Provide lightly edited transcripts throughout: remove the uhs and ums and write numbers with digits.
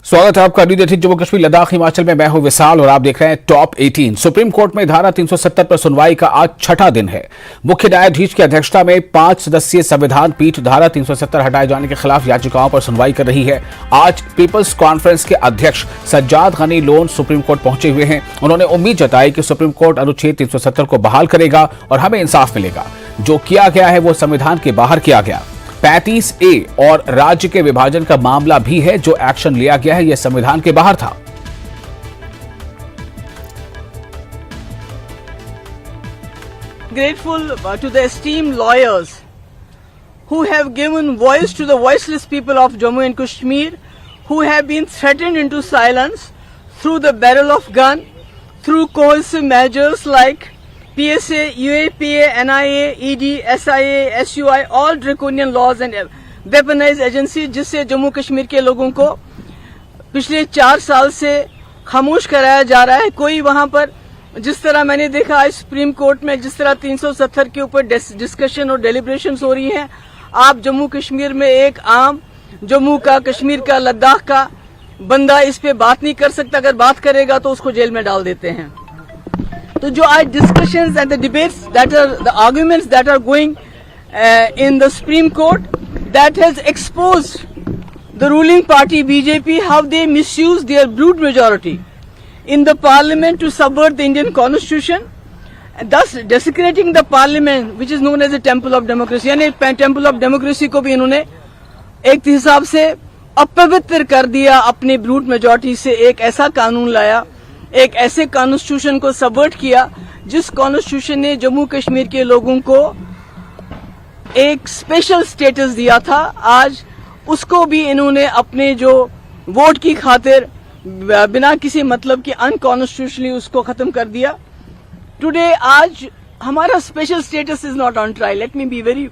स्वागत है आपका न्यूज 18 जम्मू कश्मीर लद्दाख हिमाचल में। मैं हूं विशाल और आप देख रहे हैं टॉप 18। सुप्रीम कोर्ट में धारा 370 पर सुनवाई का आज छठा दिन है। मुख्य न्यायाधीश की अध्यक्षता में 5 सदस्यीय संविधान पीठ धारा 370 हटाए जाने के खिलाफ याचिकाओं पर सुनवाई कर रही है। आज पीपल्स कॉन्फ्रेंस के अध्यक्ष सज्जाद गनी लोन सुप्रीम कोर्ट पहुंचे हुए हैं। उन्होंने उम्मीद जताई कि सुप्रीम कोर्ट अनुच्छेद 370 को बहाल करेगा और हमें इंसाफ मिलेगा। जो किया गया है वो संविधान के बाहर किया गया। 35A और राज्य के विभाजन का मामला भी है। जो एक्शन लिया गया है यह संविधान के बाहर था। Grateful to the esteemed lawyers who have given voice to the voiceless people of Jammu and Kashmir, who have been threatened into silence through the barrel of gun, through coercive measures like PSA, UAPA, NIA, ED, SIA, SUI, all draconian laws and weaponized agencies, जिससे जम्मू कश्मीर के लोगों को पिछले 4 साल से खामोश कराया जा रहा है। कोई वहां पर जिस तरह मैंने देखा आज सुप्रीम कोर्ट में जिस तरह 370 के ऊपर डिस्कशन और डेलिब्रेशंस हो रही हैं, आप जम्मू कश्मीर में एक आम जम्मू का, कश्मीर का, लद्दाख का बंदा इस पे बात नहीं कर सकता। अगर बात करेगा तो उसको जेल में डाल देते हैं। तो जो आज discussions and the debates that are the arguments that are going in the supreme court, that has exposed the ruling party BJP how they misuse their brute majority in the parliament to subvert the Indian constitution, thus desecrating the parliament which is known as the temple of democracy। यानी temple of democracy को भी इन्होंने एक हिसाब से अपवित्र कर दिया। अपने ब्रूट मेजॉरिटी से एक ऐसा कानून लाया, एक ऐसे कॉन्स्टिट्यूशन को सबवर्ट किया जिस कॉन्स्टिट्यूशन ने जम्मू कश्मीर के लोगों को एक स्पेशल स्टेटस दिया था। आज उसको भी इन्होंने अपने जो वोट की खातिर बिना किसी मतलब के अनकॉन्स्टिट्यूशनली उसको खत्म कर दिया। टुडे आज हमारा special status is not on trial. Let me be very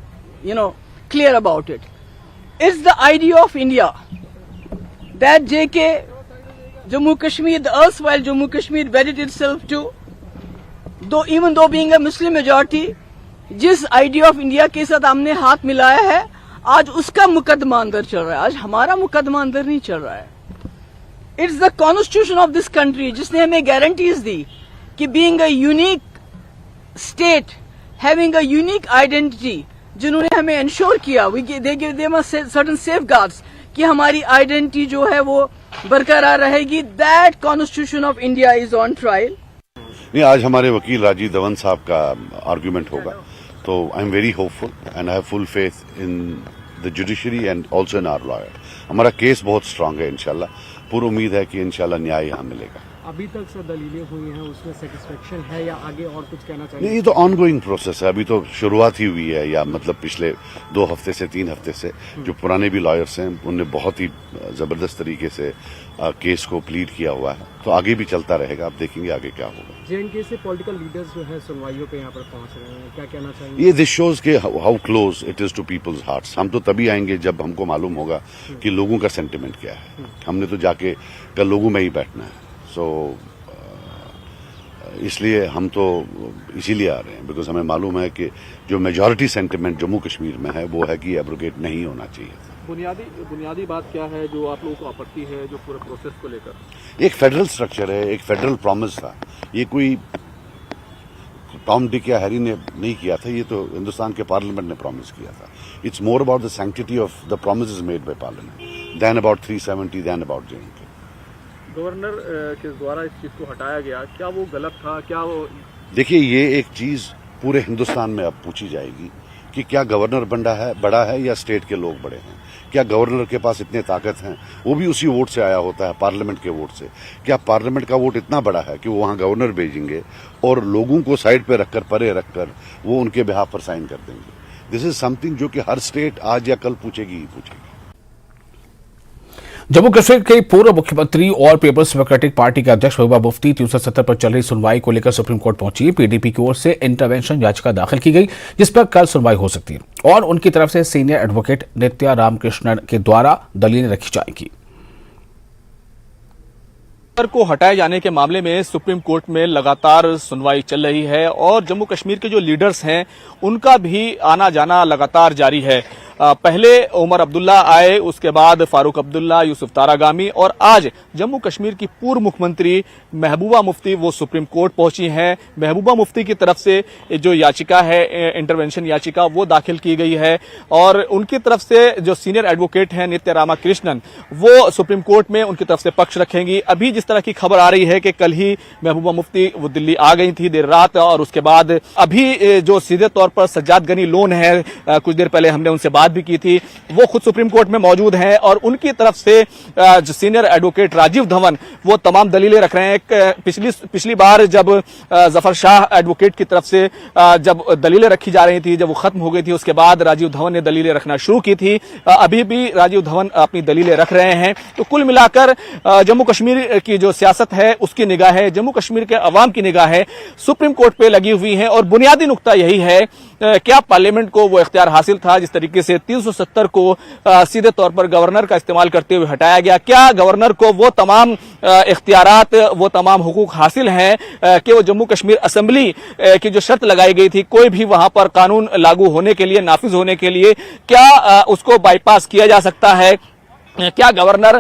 clear about it. It's the idea of India that JK Jammu Kashmir, the erstwhile Jammu Kashmir wedded itself to, though even though being a Muslim majority, जिस idea of India के साथ हमने हाथ मिलाया है, आज उसका मुकदमा अंदर चल रहा है। आज हमारा मुकदमा अंदर नहीं चल रहा है। It's the constitution of this country जिसने हमें गारंटीज दी कि being a unique state, having a unique identity, जिन्होंने हमें इंश्योर किया they give them certain safeguards कि हमारी आइडेंटिटी जो है वो बरकरार रहेगी। That constitution of India is on trial. नहीं, आज हमारे वकील राजीव धवन साहब का आर्ग्यूमेंट होगा, तो I am very hopeful and I have full faith in the judiciary and also in our lawyer. हमारा केस बहुत स्ट्रांग है। इंशाल्लाह पूरी उम्मीद है कि इंशाल्लाह न्याय यहाँ मिलेगा। अभी तक सर दलीलें हुई हैं, उसमें सेटिस्फेक्शन है या आगे और कुछ कहना चाहिए? नहीं, ये तो ऑनगोइंग प्रोसेस है। अभी तो शुरुआत ही हुई है, या मतलब पिछले 2 हफ्ते से 3 हफ्ते से जो पुराने भी लॉयर्स हैं उनने बहुत ही जबरदस्त तरीके से केस को प्लीड किया हुआ है। तो आगे भी चलता रहेगा। आप देखेंगे आगे क्या होगा। JNK से पॉलिटिकल लीडर्स जो है सुनवाइयों पे यहाँ पर पहुंच रहे हैं, क्या कहना चाहिए? ये दिस शोज के how close it is to people's hearts. हम तो तभी आएंगे जब हमको मालूम होगा कि लोगों का सेंटिमेंट क्या है। हमने तो जाके कल लोगों में ही बैठना है। सो इसलिए हम तो इसीलिए आ रहे हैं बिकॉज हमें मालूम है कि जो मेजॉरिटी सेंटिमेंट जम्मू कश्मीर में है वो है कि एब्रोगेट नहीं होना चाहिए। बुनियादी बात क्या है जो आप लोगों को आपत्ति है जो पूरे प्रोसेस को लेकर? एक फेडरल स्ट्रक्चर है, एक फेडरल प्रॉमिस था। ये कोई टॉम डिक या हैरी ने नहीं किया था, ये तो हिंदुस्तान के पार्लियामेंट ने प्रॉमिस किया था। It's more about the sanctity of the promises made by parliament then about 370 then about JNK। Governor के द्वारा इस चीज को हटाया गया, क्या वो गलत था? क्या वो देखिए, ये एक चीज पूरे हिंदुस्तान में अब पूछी जाएगी कि क्या गवर्नर बड़ा है या स्टेट के लोग बड़े हैं? क्या गवर्नर के पास इतने ताकत हैं? वो भी उसी वोट से आया होता है, पार्लियामेंट के वोट से। क्या पार्लियामेंट का वोट इतना बड़ा है कि वो वहां गवर्नर भेजेंगे और लोगों को साइड पे रखकर, परे रखकर वो उनके बिहाफ पर साइन कर देंगे? दिस इज समथिंग जो कि हर स्टेट आज या कल पूछेगी ही पूछेगी। जम्मू कश्मीर के पूर्व मुख्यमंत्री और पीपल्स डेमोक्रेटिक पार्टी के अध्यक्ष महबूबा मुफ्ती 370 पर चल रही सुनवाई को लेकर सुप्रीम कोर्ट पहुंची। PDP की ओर से इंटरवेंशन याचिका दाखिल की गई जिस पर कल सुनवाई हो सकती है और उनकी तरफ से सीनियर एडवोकेट नित्या रामकृष्णन के द्वारा दलीलें रखी जाएंगी। को हटाए जाने के मामले में सुप्रीम कोर्ट में लगातार सुनवाई चल रही है और जम्मू कश्मीर के जो लीडर्स हैं उनका भी आना जाना लगातार जारी है। पहले उमर अब्दुल्ला आए, उसके बाद फारूक अब्दुल्ला, यूसुफ तारागामी और आज जम्मू कश्मीर की पूर्व मुख्यमंत्री महबूबा मुफ्ती वो सुप्रीम कोर्ट पहुंची हैं। महबूबा मुफ्ती की तरफ से जो याचिका है, इंटरवेंशन याचिका, वो दाखिल की गई है और उनकी तरफ से जो सीनियर एडवोकेट हैं नित्य रामाकृष्णन, वो सुप्रीम कोर्ट में उनकी तरफ से पक्ष रखेंगी। अभी जिस तरह की खबर आ रही है कि कल ही महबूबा मुफ्ती वो दिल्ली आ गई थी देर रात और उसके बाद अभी जो सीधे तौर पर सज्जाद गनी लोन है, कुछ देर पहले हमने उनसे बात भी की थी, वो खुद सुप्रीम कोर्ट में मौजूद हैं और उनकी तरफ से जो सीनियर एडवोकेट राजीव धवन वो तमाम दलीलें रख रहे हैं। पिछली बार जब जफर शाह एडवोकेट की तरफ से जब दलीलें रखी जा रही थी, जब वो खत्म हो गई थी, उसके बाद राजीव धवन ने दलीलें रखना शुरू की थी। अभी भी राजीव धवन अपनी दलीलें रख रहे हैं। तो कुल मिलाकर जम्मू कश्मीर की जो सियासत है उसकी निगाह है, जम्मू कश्मीर के अवाम की निगाह है सुप्रीम कोर्ट पे लगी हुई है और बुनियादी नुकता यही है, क्या पार्लियामेंट को वो इख्तियार हासिल था जिस तरीके से 370 को सीधे तौर पर गवर्नर का इस्तेमाल करते हुए हटाया गया? क्या गवर्नर को वो तमाम इख्तियारात, वो तमाम हुकूक हासिल हैं कि वो जम्मू कश्मीर असेंबली की जो शर्त लगाई गई थी, कोई भी वहां पर कानून लागू होने के लिए, नाफिज होने के लिए, क्या उसको बाईपास किया जा सकता है? क्या गवर्नर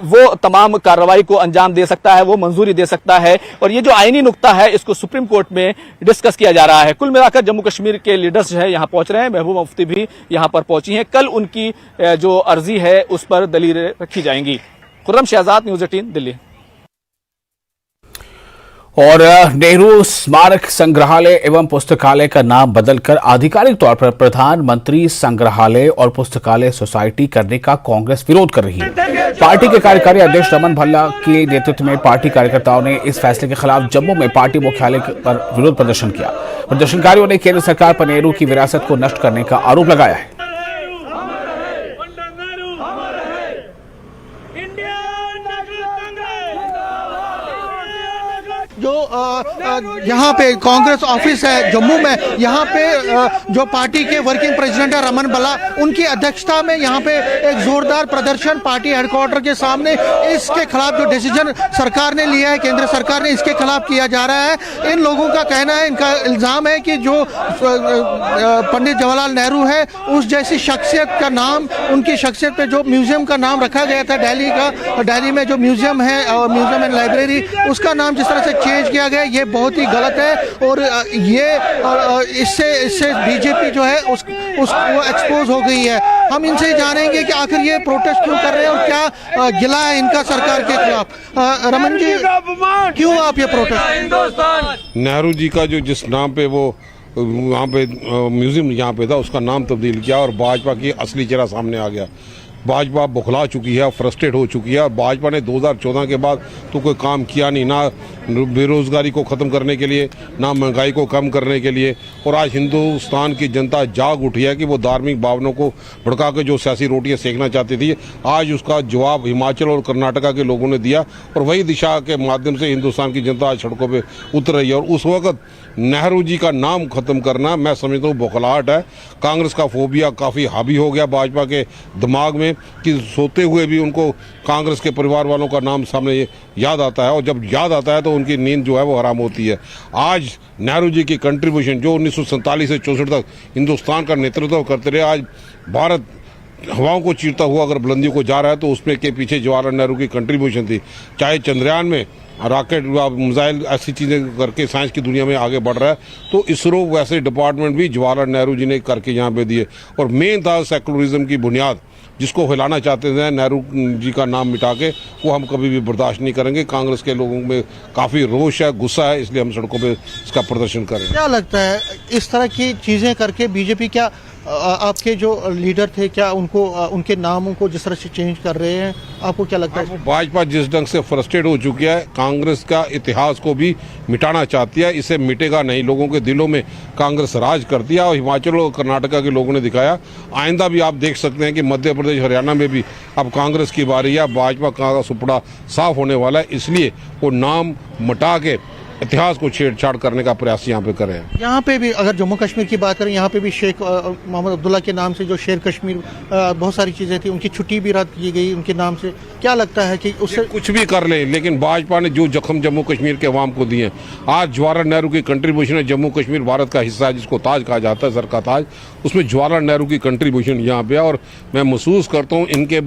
वो तमाम कार्रवाई को अंजाम दे सकता है, वो मंजूरी दे सकता है? और ये जो आईनी नुक्ता है इसको सुप्रीम कोर्ट में डिस्कस किया जा रहा है। कुल मिलाकर जम्मू कश्मीर के लीडर्स जो है यहाँ पहुंच रहे हैं। महबूबा मुफ्ती भी यहाँ पर पहुंची हैं। कल उनकी जो अर्जी है उस पर दलीलें रखी जाएंगी। खुर्रम शहजाद, न्यूज़ 18, दिल्ली। और नेहरू स्मारक संग्रहालय एवं पुस्तकालय का नाम बदलकर आधिकारिक तौर पर प्रधानमंत्री संग्रहालय और पुस्तकालय सोसाइटी करने का कांग्रेस विरोध कर रही है। पार्टी के कार्यकारी अध्यक्ष रमन भल्ला के नेतृत्व में पार्टी कार्यकर्ताओं ने इस फैसले के खिलाफ जम्मू में पार्टी मुख्यालय पर विरोध प्रदर्शन किया। प्रदर्शनकारियों ने केंद्र सरकार पर नेहरू की विरासत को नष्ट करने का आरोप लगाया है। जो यहाँ पे कांग्रेस ऑफिस है जम्मू में, यहाँ पे जो पार्टी के वर्किंग प्रेसिडेंट है रमन भल्ला, उनकी अध्यक्षता में यहाँ पे एक जोरदार प्रदर्शन पार्टी हेडक्वार्टर के सामने इसके खिलाफ जो डिसीजन सरकार ने लिया है, केंद्र सरकार ने, इसके खिलाफ किया जा रहा है। इन लोगों का कहना है, इनका इल्जाम है कि जो पंडित जवाहरलाल नेहरू है उस जैसी शख्सियत का नाम, उनकी शख्सियत पे जो म्यूजियम का नाम रखा गया था दिल्ली का, दिल्ली में जो म्यूजियम है और म्यूजियम एंड लाइब्रेरी, उसका नाम जिस तरह से चेंज किया गया, ये बहुत ही गलत है और ये इससे बीजेपी जो है वो एक्सपोज हो गई है। हम इनसे जानेंगे कि आखिर ये प्रोटेस्ट क्यों कर रहे हैं और क्या गिला है इनका सरकार के खिलाफ। रमन जी, क्यों आप ये प्रोटेस्ट? नेहरू जी का जो जिस नाम पे वो वहाँ पे म्यूजियम यहाँ पे था, उसका नाम तब्दील किया और भाजपा की असली चेहरा सामने आ गया। भाजपा बुखला चुकी है, फ्रस्ट्रेट हो चुकी है और भाजपा ने 2014 के बाद तो कोई काम किया नहीं, ना बेरोजगारी को ख़त्म करने के लिए, ना महंगाई को कम करने के लिए। और आज हिंदुस्तान की जनता जाग उठी है कि वो धार्मिक भावनाओं को भड़का के जो सियासी रोटियां सेकना चाहती थी, आज उसका जवाब हिमाचल और कर्नाटका के लोगों ने दिया और वही दिशा के माध्यम से हिंदुस्तान की जनता आज सड़कों पर उतर रही है। और उस वक्त नेहरू जी का नाम खत्म करना मैं समझता हूँ बौखलाहट है। कांग्रेस का फोबिया काफ़ी हावी हो गया भाजपा के दिमाग में कि सोते हुए भी उनको कांग्रेस के परिवार वालों का नाम सामने याद आता है और जब याद आता है तो उनकी नींद जो है वो हराम होती है। आज नेहरू जी की कंट्रीब्यूशन जो 1947 से 64 तक हिंदुस्तान का नेतृत्व करते रहे, आज भारत हवाओं को चीरता हुआ अगर बुलंदियों को जा रहा है तो उसमें के पीछे जवाहरलाल नेहरू की कंट्रीब्यूशन थी। चाहे चंद्रयान में रॉकेट, मिसाइल, ऐसी चीज़ें करके साइंस की दुनिया में आगे बढ़ रहा है, तो इसरो वैसे डिपार्टमेंट भी जवाहरलाल नेहरू जी ने करके यहाँ पे दिए। और मेन था सेकुलरिज्म की बुनियाद, जिसको हिलाना चाहते थे नेहरू जी का नाम मिटा के, वो हम कभी भी बर्दाश्त नहीं करेंगे। कांग्रेस के लोगों में काफ़ी रोष है, गुस्सा है, इसलिए हम सड़कों पे इसका प्रदर्शन करें। क्या लगता है इस तरह की चीज़ें करके बीजेपी, क्या आपके जो लीडर थे क्या उनको उनके नामों को जिस तरह से चेंज कर रहे हैं, आपको क्या लगता है? भाजपा जिस ढंग से फ्रस्ट्रेट हो चुकी है, कांग्रेस का इतिहास को भी मिटाना चाहती है, इसे मिटेगा नहीं। लोगों के दिलों में कांग्रेस राज करती है और हिमाचल और कर्नाटका के लोगों ने दिखाया। आइंदा भी आप देख सकते हैं कि मध्य प्रदेश, हरियाणा में भी अब कांग्रेस की बारी है, भाजपा का सुपड़ा साफ होने वाला है। इसलिए वो नाम मिटा के इतिहास को छेड़छाड़ करने का प्रयास यहाँ पे कर रहे हैं। यहाँ पे भी अगर जम्मू कश्मीर की बात करें, यहाँ पे भी शेख मोहम्मद अब्दुल्ला के नाम से जो शेर कश्मीर बहुत सारी चीज़ें थी, उनकी छुट्टी भी रद्द की गई उनके नाम से। क्या लगता है कि उससे कुछ भी कर ले, लेकिन भाजपा ने जो जख्म जम्मू कश्मीर के अवाम को दिए, आज जवाहरलाल नेहरू की कंट्रीब्यूशन है। जम्मू कश्मीर भारत का हिस्सा है जिसको ताज कहा जाता है, सर का ताज, उसमें जवाहरलाल नेहरू की कंट्रीब्यूशन यहाँ पे है। और मैं महसूस करता हूँ इनके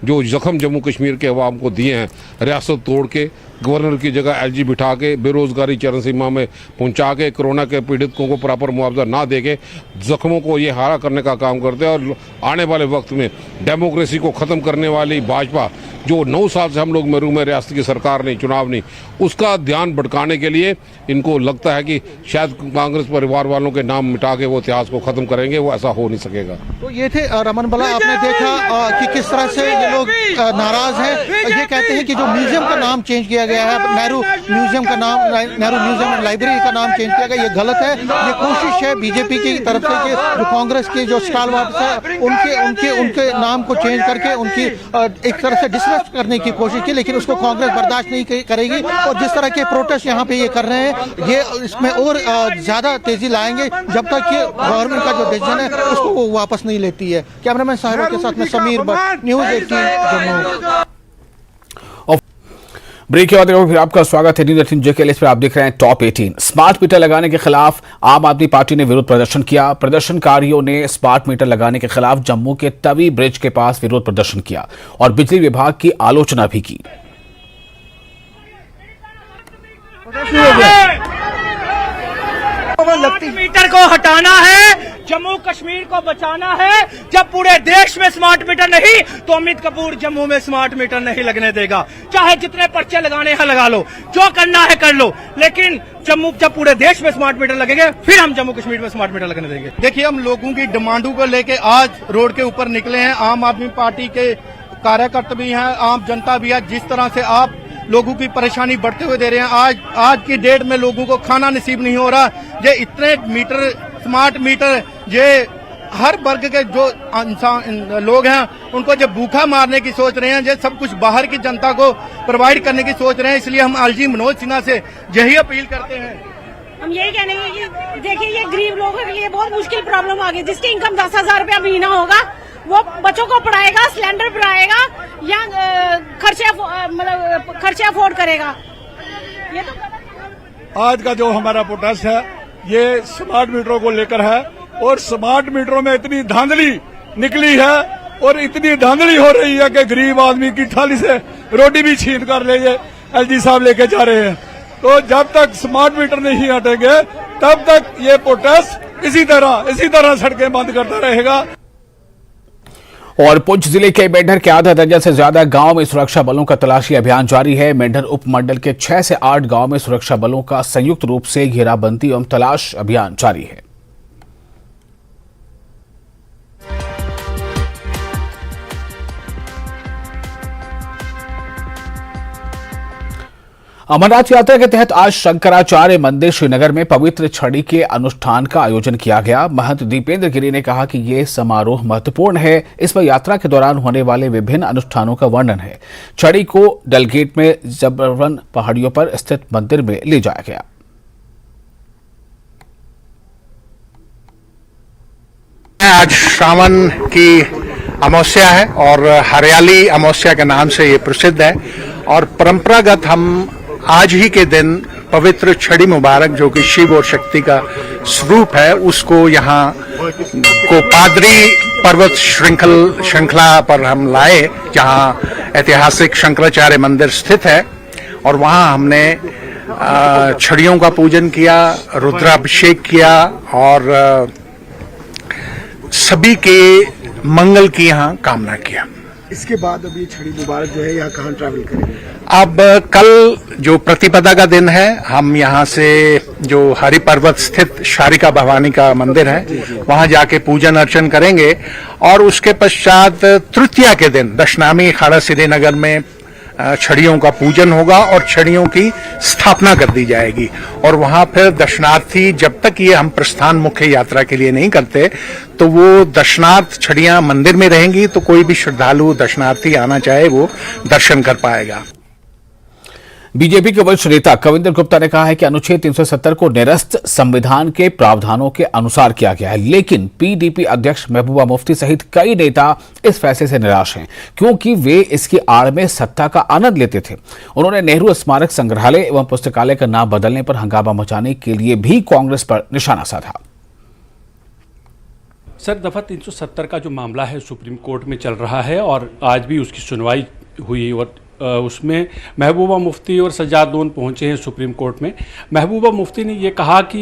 जो जख्म जम्मू कश्मीर के अवाम को दिए हैं, रियासत तोड़ के, गवर्नर की जगह एलजी बिठा के, बेरोजगारी चरम सीमा में पहुंचा के, कोरोना के पीड़ितों को प्रॉपर मुआवजा ना दे के जख्मों को ये हारा करने का काम करते हैं। और आने वाले वक्त में डेमोक्रेसी को ख़त्म करने वाली भाजपा, जो 9 साल से हम लोग महरूम है, रियासत की सरकार नहीं, चुनाव नहीं, उसका ध्यान भटकाने के लिए इनको लगता है कि शायद कांग्रेस परिवार वालों के नाम मिटा के वो इतिहास को ख़त्म करेंगे। वो ऐसा हो नहीं सकेगा। तो ये थे रमन बला। आपने देखा कि किस तरह से ये लोग नाराज हैं। ये कहते हैं कि जो म्यूजियम का नाम चेंज किया गया है, नेहरू म्यूजियम का नाम, नेहरू म्यूजियम एंड लाइब्रेरी का नाम चेंज किया गया, ये गलत है। ये कोशिश है बीजेपी की तरफ से कि जो कांग्रेस के जो स्टालवार्ड्स है उनके नाम को चेंज करके उनकी एक तरह से डिसरेस्पेक्ट करने की कोशिश की, लेकिन उसको कांग्रेस बर्दाश्त नहीं करेगी। और जिस तरह के प्रोटेस्ट यहाँ पे ये कर रहे हैं, ये इसमें और ज्यादा तेजी लाएंगे जब तक ये गवर्नमेंट का जो डिसीजन है उसको वो वापस नहीं लेती है। कैमरामैन साहिबा के साथ में समीर भट्ट, न्यूज़ 18 जम्मू। ब्रेक के बाद फिर आपका स्वागत है न्यूज़ 18 जेके। इस पर आप देख रहे हैं टॉप 18। स्मार्ट मीटर लगाने के खिलाफ आम आदमी पार्टी ने विरोध प्रदर्शन किया। प्रदर्शनकारियों ने स्मार्ट मीटर लगाने के खिलाफ जम्मू के तवी ब्रिज के पास विरोध प्रदर्शन किया और बिजली विभाग की आलोचना भी की। मीटर को हटाना है, जम्मू कश्मीर को बचाना है। जब पूरे देश में स्मार्ट मीटर नहीं, तो अमित कपूर जम्मू में स्मार्ट मीटर नहीं लगने देगा। चाहे जितने पर्चे लगाने हैं लगा लो, जो करना है कर लो, लेकिन जब पूरे देश में स्मार्ट मीटर लगेंगे फिर हम जम्मू कश्मीर में स्मार्ट मीटर लगने देंगे। देखिए, हम लोगों की डिमांडों को लेके आज रोड के ऊपर निकले हैं। आम आदमी पार्टी के कार्यकर्ता भी हैं, आम जनता भी है। जिस तरह से आप लोगों की परेशानी बढ़ते हुए दे रहे हैं, आज की डेट में लोगों को खाना नसीब नहीं हो रहा। ये इतने मीटर, स्मार्ट मीटर, ये हर वर्ग के जो इंसान लोग हैं उनको जब भूखा मारने की सोच रहे हैं, ये सब कुछ बाहर की जनता को प्रोवाइड करने की सोच रहे हैं। इसलिए हम एलजी मनोज सिन्हा से यही अपील करते हैं। हम यही कहने कि देखिए, ये गरीब लोगों के लिए बहुत मुश्किल प्रॉब्लम आ गई। जिसकी इनकम 10,000 रुपया महीना होगा, वो बच्चों को पढ़ाएगा, सिलेंडर भराएगा या खर्चे अफोर्ड करेगा। ये तो आज का जो हमारा प्रोटेस्ट है ये स्मार्ट मीटरों को लेकर है। और स्मार्ट मीटरों में इतनी धांधली निकली है और इतनी धांधली हो रही है कि गरीब आदमी की थाली से रोटी भी छीन कर ले एलजी साहब लेके जा रहे हैं। तो जब तक स्मार्ट मीटर नहीं हटेंगे तब तक ये प्रोटेस्ट इसी तरह सड़कें बंद करता रहेगा। और पुंछ जिले के मेंढर के आधा दर्जन से ज्यादा गांव में सुरक्षा बलों का तलाशी अभियान जारी है। मेंढर उपमंडल के 6 से 8 गांव में सुरक्षा बलों का संयुक्त रूप से घेराबंदी एवं तलाश अभियान जारी है। अमरनाथ यात्रा के तहत आज शंकराचार्य मंदिर श्रीनगर में पवित्र छड़ी के अनुष्ठान का आयोजन किया गया। महंत दीपेंद्र गिरी ने कहा कि यह समारोह महत्वपूर्ण है। इसमें यात्रा के दौरान होने वाले विभिन्न अनुष्ठानों का वर्णन है। छड़ी को डलगेट में जबरवन पहाड़ियों पर स्थित मंदिर में ले जाया गया। आज श्रावण की अमावस्या है और हरियाली अमावस्या के नाम से ये प्रसिद्ध है। और परंपरागत हम आज ही के दिन पवित्र छड़ी मुबारक, जो कि शिव और शक्ति का स्वरूप है, उसको यहाँ को पादरी पर्वत श्रृंखला पर हम लाए, जहाँ ऐतिहासिक शंकराचार्य मंदिर स्थित है। और वहाँ हमने छड़ियों का पूजन किया, रुद्राभिषेक किया और सभी के मंगल की यहाँ कामना किया। इसके बाद अभी छड़ी मुबारक जो है यहाँ कहाँ ट्रैवल करेंगे? अब कल जो प्रतिपदा का दिन है, हम यहाँ से जो हरि पर्वत स्थित शारिका भवानी का मंदिर है वहाँ जाके पूजन अर्चन करेंगे। और उसके पश्चात तृतीया के दिन दशनामी अखाड़ा श्रीनगर में छड़ियों का पूजन होगा और छड़ियों की स्थापना कर दी जाएगी। और वहां फिर दर्शनार्थी, जब तक ये हम प्रस्थान मुख्य यात्रा के लिए नहीं करते, तो वो दर्शनार्थ छड़ियां मंदिर में रहेंगी, तो कोई भी श्रद्धालु दर्शनार्थी आना चाहे वो दर्शन कर पाएगा। बीजेपी के वरिष्ठ नेता कविंदर गुप्ता ने कहा है कि अनुच्छेद 370 को निरस्त संविधान के प्रावधानों के अनुसार किया गया है, लेकिन पीडीपी अध्यक्ष महबूबा मुफ्ती सहित कई नेता इस फैसले से निराश हैं, क्योंकि वे इसकी आड़ में सत्ता का आनंद लेते थे। उन्होंने नेहरू स्मारक संग्रहालय एवं पुस्तकालय का नाम बदलने पर हंगामा मचाने के लिए भी कांग्रेस पर निशाना साधा। सर, दफा 370 का जो मामला है सुप्रीम कोर्ट में चल रहा है और आज भी उसकी सुनवाई हुई और उसमें महबूबा मुफ्ती और सज्जाद लोन पहुंचे हैं सुप्रीम कोर्ट में। महबूबा मुफ्ती ने ये कहा कि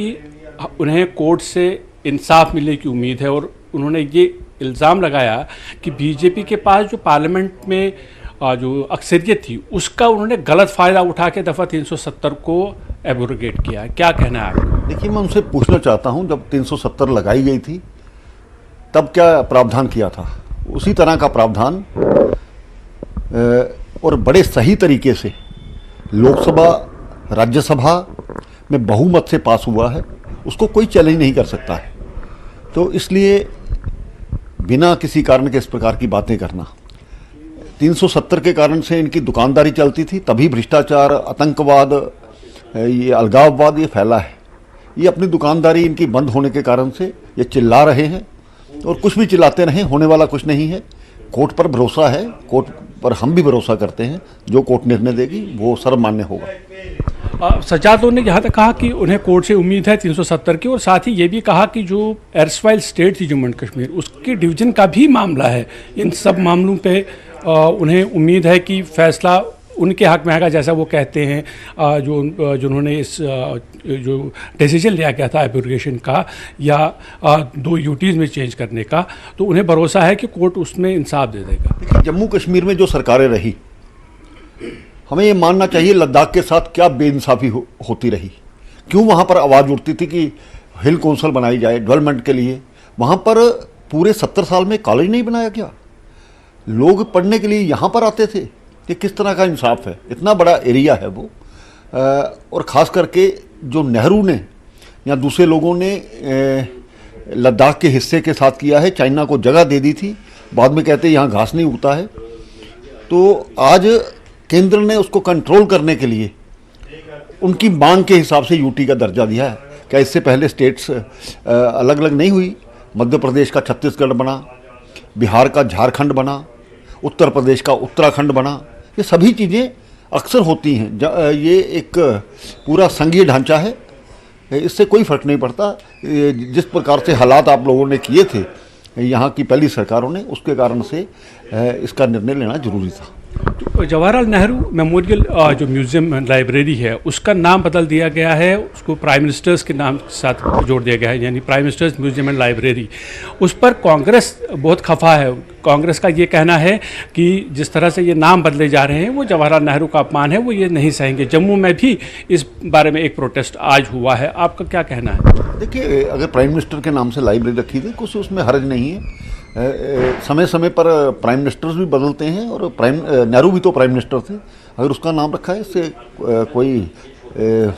उन्हें कोर्ट से इंसाफ मिलने की उम्मीद है और उन्होंने ये इल्ज़ाम लगाया कि बीजेपी के पास जो पार्लियामेंट में जो अक्सरियत थी उसका उन्होंने गलत फ़ायदा उठा के दफ़ा 370 को एब्रोगेट किया है। क्या कहना है आपको? देखिए, मैं उनसे पूछना चाहता हूँ, जब 370 लगाई गई थी तब क्या प्रावधान किया था? उसी तरह का प्रावधान और बड़े सही तरीके से लोकसभा राज्यसभा में बहुमत से पास हुआ है, उसको कोई चैलेंज नहीं कर सकता है। तो इसलिए बिना किसी कारण के इस प्रकार की बातें करना, 370 के कारण से इनकी दुकानदारी चलती थी, तभी भ्रष्टाचार, आतंकवाद, ये अलगाववाद ये फैला है। ये अपनी दुकानदारी इनकी बंद होने के कारण से ये चिल्ला रहे हैं और कुछ भी चिल्लाते रहें, होने वाला कुछ नहीं है। कोर्ट पर भरोसा है, कोर्ट पर हम भी भरोसा करते हैं, जो कोर्ट निर्णय देगी वो सर्वमान्य होगा। सज्जाद लोन ने यहाँ तक कहा कि उन्हें कोर्ट से उम्मीद है 370 की, और साथ ही ये भी कहा कि जो एर्सवाइल स्टेट थी जम्मू एंड कश्मीर, उसके डिवीजन का भी मामला है। इन सब मामलों पे उन्हें उम्मीद है कि फैसला उनके हक में आएगा, जैसा वो कहते हैं। जिन्होंने इस जो डिसीजन लिया गया था एब्रोगेशन का या 2 यूटीज़ में चेंज करने का, तो उन्हें भरोसा है कि कोर्ट उसमें इंसाफ दे देगा। देखिए, जम्मू कश्मीर में जो सरकारें रही, हमें ये मानना चाहिए लद्दाख के साथ क्या बेइंसाफी होती रही। क्यों वहाँ पर आवाज़ उठती थी कि हिल कौंसिल बनाई जाए डेवलपमेंट के लिए? वहाँ पर पूरे 70 साल में कॉलेज नहीं बनाया गया, लोग पढ़ने के लिए यहाँ पर आते थे। ये किस तरह का इंसाफ है? इतना बड़ा एरिया है वो, और ख़ास करके जो नेहरू ने या दूसरे लोगों ने लद्दाख के हिस्से के साथ किया है। चाइना को जगह दे दी थी, बाद में कहते यहाँ घास नहीं उगता है। तो आज केंद्र ने उसको कंट्रोल करने के लिए उनकी मांग के हिसाब से यूटी का दर्जा दिया है। क्या इससे पहले स्टेट्स अलग अलग नहीं हुई? मध्य प्रदेश का छत्तीसगढ़ बना, बिहार का झारखंड बना, उत्तर प्रदेश का उत्तराखंड बना। ये सभी चीज़ें अक्सर होती हैं। ये एक पूरा संघीय ढांचा है, इससे कोई फर्क नहीं पड़ता। जिस प्रकार से हालात आप लोगों ने किए थे यहाँ की पहली सरकारों ने, उसके कारण से इसका निर्णय लेना जरूरी था। तो जवाहरलाल नेहरू मेमोरियल जो म्यूज़ियम लाइब्रेरी है उसका नाम बदल दिया गया है, उसको प्राइम मिनिस्टर्स के नाम के साथ जोड़ दिया गया है, यानी prime ministers museum and library. उस पर कांग्रेस बहुत खफा है। कांग्रेस का ये कहना है कि जिस तरह से ये नाम बदले जा रहे हैं वो जवाहरलाल नेहरू का अपमान है, वो ये नहीं सहेंगे। जम्मू में भी इस बारे में एक प्रोटेस्ट आज हुआ है, आपका क्या कहना है? देखिए, अगर प्राइम मिनिस्टर के नाम से लाइब्रेरी रखी थी, कुछ उसमें हर्ज नहीं है। समय समय पर प्राइम मिनिस्टर्स भी बदलते हैं और नेहरू भी तो प्राइम मिनिस्टर थे। अगर उसका नाम रखा है, इससे कोई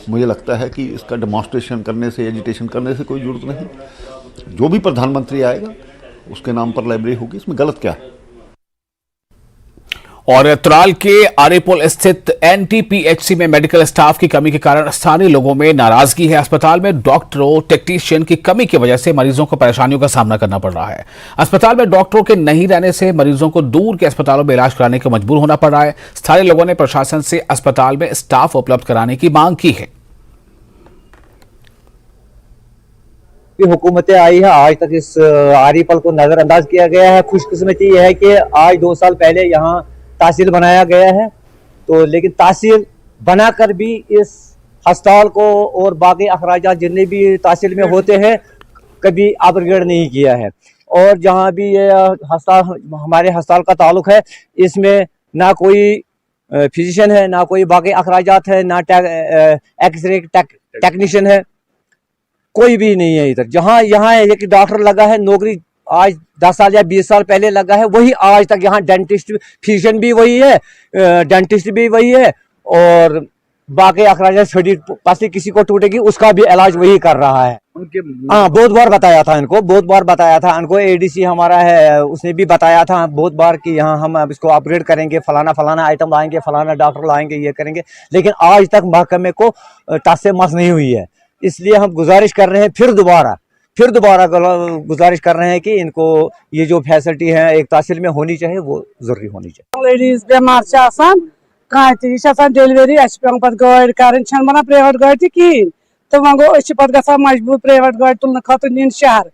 मुझे लगता है कि इसका डेमॉन्स्ट्रेशन करने से, एजिटेशन करने से कोई जरूरत नहीं। जो भी प्रधानमंत्री आएगा उसके नाम पर लाइब्रेरी होगी, इसमें गलत क्या है? और तुराल के आरेपुल स्थित एनटीपीएचसी में मेडिकल स्टाफ की कमी के कारण स्थानीय लोगों में नाराजगी है। अस्पताल में डॉक्टरों, टेक्नीशियन की कमी की वजह से मरीजों को परेशानियों का सामना करना पड़ रहा है। अस्पताल में डॉक्टरों के नहीं रहने से मरीजों को दूर के अस्पतालों में इलाज कराने को मजबूर होना पड़ रहा है। स्थानीय लोगों ने प्रशासन से अस्पताल में स्टाफ उपलब्ध कराने की मांग की है। हुकूमतें आई है, आज तक इस आरिपल को नजरअंदाज किया गया है। खुशकिस्मती यह है कि आज 2 साल पहले यहाँ तहसील बनाया गया है, तो लेकिन तहसील बनाकर भी इस अस्पताल को और बाकी अखराजात जितने भी तहसील में होते हैं कभी अपग्रेड नहीं किया है। और जहाँ भी ये अस्पताल, हमारे अस्पताल का ताल्लुक है, इसमें ना कोई फिजिशियन है, ना कोई बाकी अखराजात है, ना एक्सरे टेक्नीशियन है, कोई भी नहीं है इधर। जहाँ यहाँ एक डॉक्टर लगा है, नौकरी आज 10 साल या 20 साल पहले लगा है, वही आज तक यहाँ डेंटिस्ट, फिजिशियन भी वही है, डेंटिस्ट भी वही है, और बाकी अखराज छोटी पसली किसी को टूटेगी उसका भी इलाज वही कर रहा है। हाँ, बहुत बार बताया था इनको, बहुत बार बताया था इनको। एडीसी हमारा है, उसने भी बताया था बहुत बार कि यहाँ हम अब इसको अपग्रेड करेंगे, फलाना फलाना आइटम लाएंगे, फलाना डॉक्टर लाएंगे, ये करेंगे, लेकिन आज तक महकमे को टस से मस नहीं हुई है। इसलिए हम गुजारिश कर रहे हैं फिर दोबारा गुजारिश कर रहे हैं कि इनको ये जो फैसिलिटी है एक तहसील में होनी चाहिए, वो जरूरी होनी चाहिए। लेडीज बेमार डिलीवरी पे गाड़ कर बना प्राइवेट गाड़ कहें तो वो गो पे मजबूर प्राइवेट गाड़ तुलने खत नीन शहर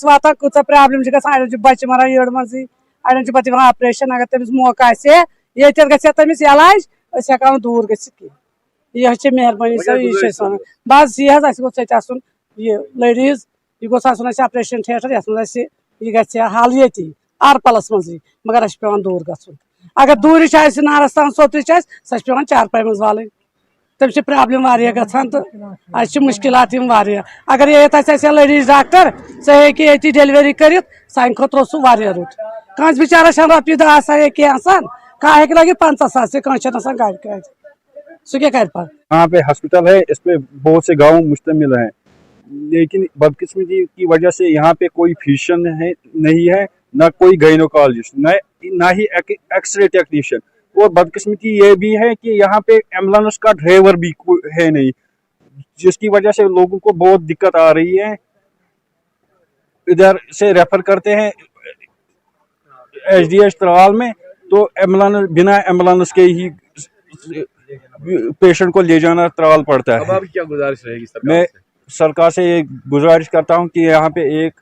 वाता कूच प्रॉब्लम अड़े बच्चे मरान यड़ मजी अड़े पे ऑपरेशन अगर तमिस मौका ये तमिस इलाज हेकान दूर गि यह मेहरबानी सर बस यह गोन ये लेडीज यह गोन ऑपरेशन थिएटर ये हल ये आरपलस मजी मगर पे दूर गन अगर दूर नारस तान सोत्र सह पे चारपाई मज वाल तम प्रॉब्लम गसान तो मुश्किलात अगर ये लेडीज डॉक्टर सह हे डिलीवरी कर सान खुद सह रुत कंस बिचारा रपी 10 कह कह लगे 50,000 से कह गाड़ कर सह क्या कर पा। यहाँ पे हॉस्पिटल है, इस पे बहुत से गांव मुश्तमिल हैं, लेकिन बदकिस्मती की वजह से यहाँ पे कोई फिजिशियन नहीं है, ना कोई गायनोकोलॉजिस्ट, ना ही एक्सरे टेक्नीशियन। और बदकिस्मती ये भी है कि यहाँ पे एम्बुलेंस का ड्राइवर भी है नहीं, जिसकी वजह से लोगों को बहुत दिक्कत आ रही है। इधर से रेफर करते हैं HDH त्राल में, तो एम्बुलेंस बिना एम्बुलेंस के ही पेशेंट को ले जाना त्राल पड़ता है। अब आपकी क्या गुजारिश रहेगी सरकार मैं सरकार से ये गुजारिश करता हूँ कि यहाँ पे एक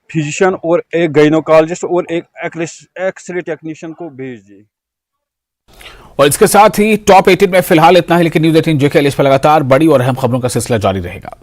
फिजिशियन और एक गायनोकोलॉजिस्ट और एक एक्सरे टेक्नीशियन को भेज दिए। और इसके साथ ही टॉप 18 में फिलहाल इतना ही, लेकिन न्यूज़ 18 JK पर लगातार बड़ी और अहम खबरों का सिलसिला जारी रहेगा।